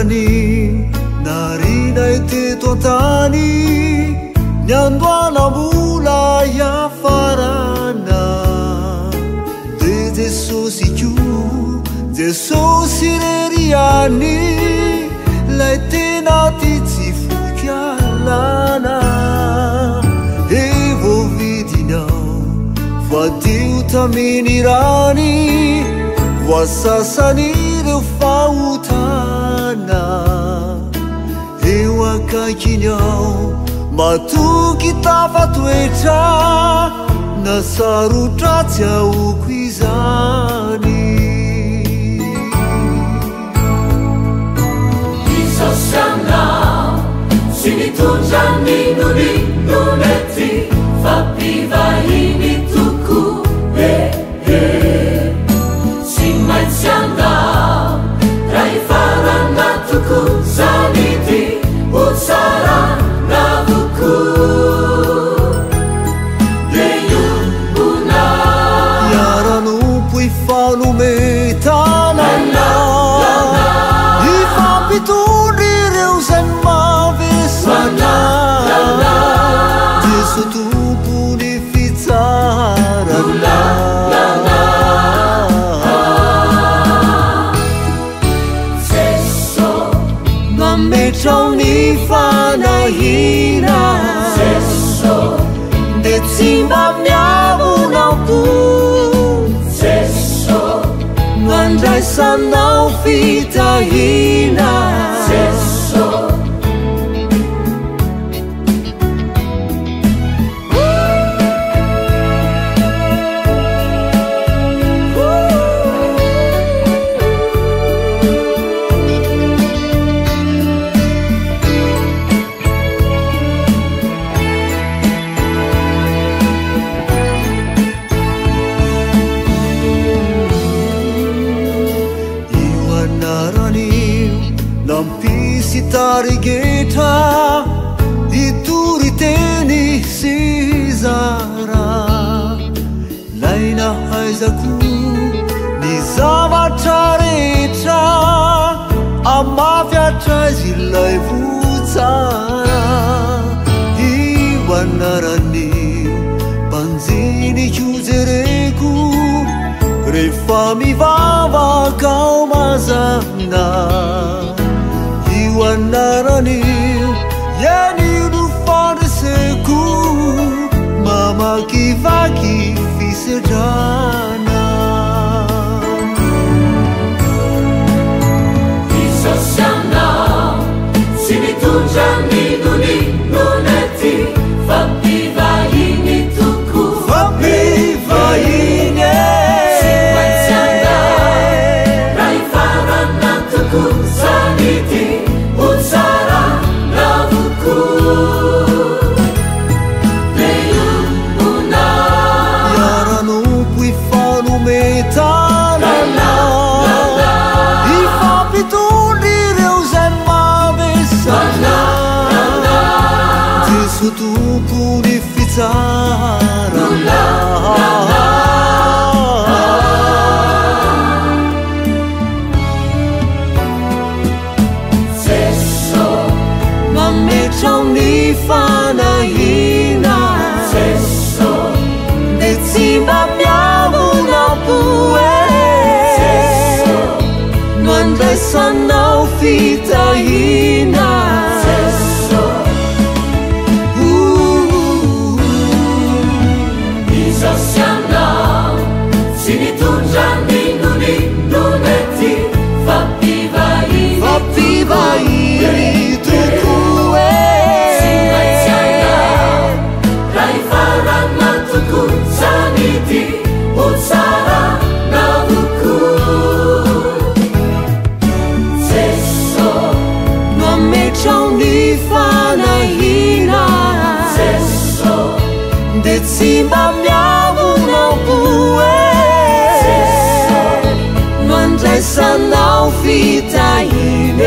manarani narinay teto antany niandoanam-bola iafarana de Jesosy ko Jesosy reriany lay tena ty tsy fokialana evovidinao voadio taminy rany voasasany reo fahotana eo akaikiny ao matoky tafatoetra nasarotra tsy aoko izany Jesosy anao sy mitondra minony nonety fampivahiny toko sy maintsy andao raha ifarana toko zany ty ho tsara ravoko de iombona iaranompo ifanometanana ifampitondry ireo zany mavesana Jeso tompony fitsarana mametrao ny fanahina Jeso de tsy mba miavonao-po Jeso mandraisanao fitahina Jeso nampisy tarigetra itoriteny Sezara lay nahaizako ny zavatra rehetra amafiatra izy lay votsara io anarany mpanjiniko jereko rehefa mivavaka ao mazana anarany yanio no fandreseko mamakivaky fisedrana Jesosy anao sy mitondra minony nonety fampivahiny toko fampivahiny sy maintsy andao raha ifarana toko zany ty tompony fitsarana Jeso mametrao ny fanahina Jeso de tsy mba miavonao-po Jeso mandraisanao fitahina Jesosy anao sy mitondra minony nonety fampivahiny toko sy maintsy andao raha ifarana toko zany ty ho tsara ravoko Jeso mametrao ny fanahina Jeso de tsy mba miavonao-po Jeso mandraisanao fitahiny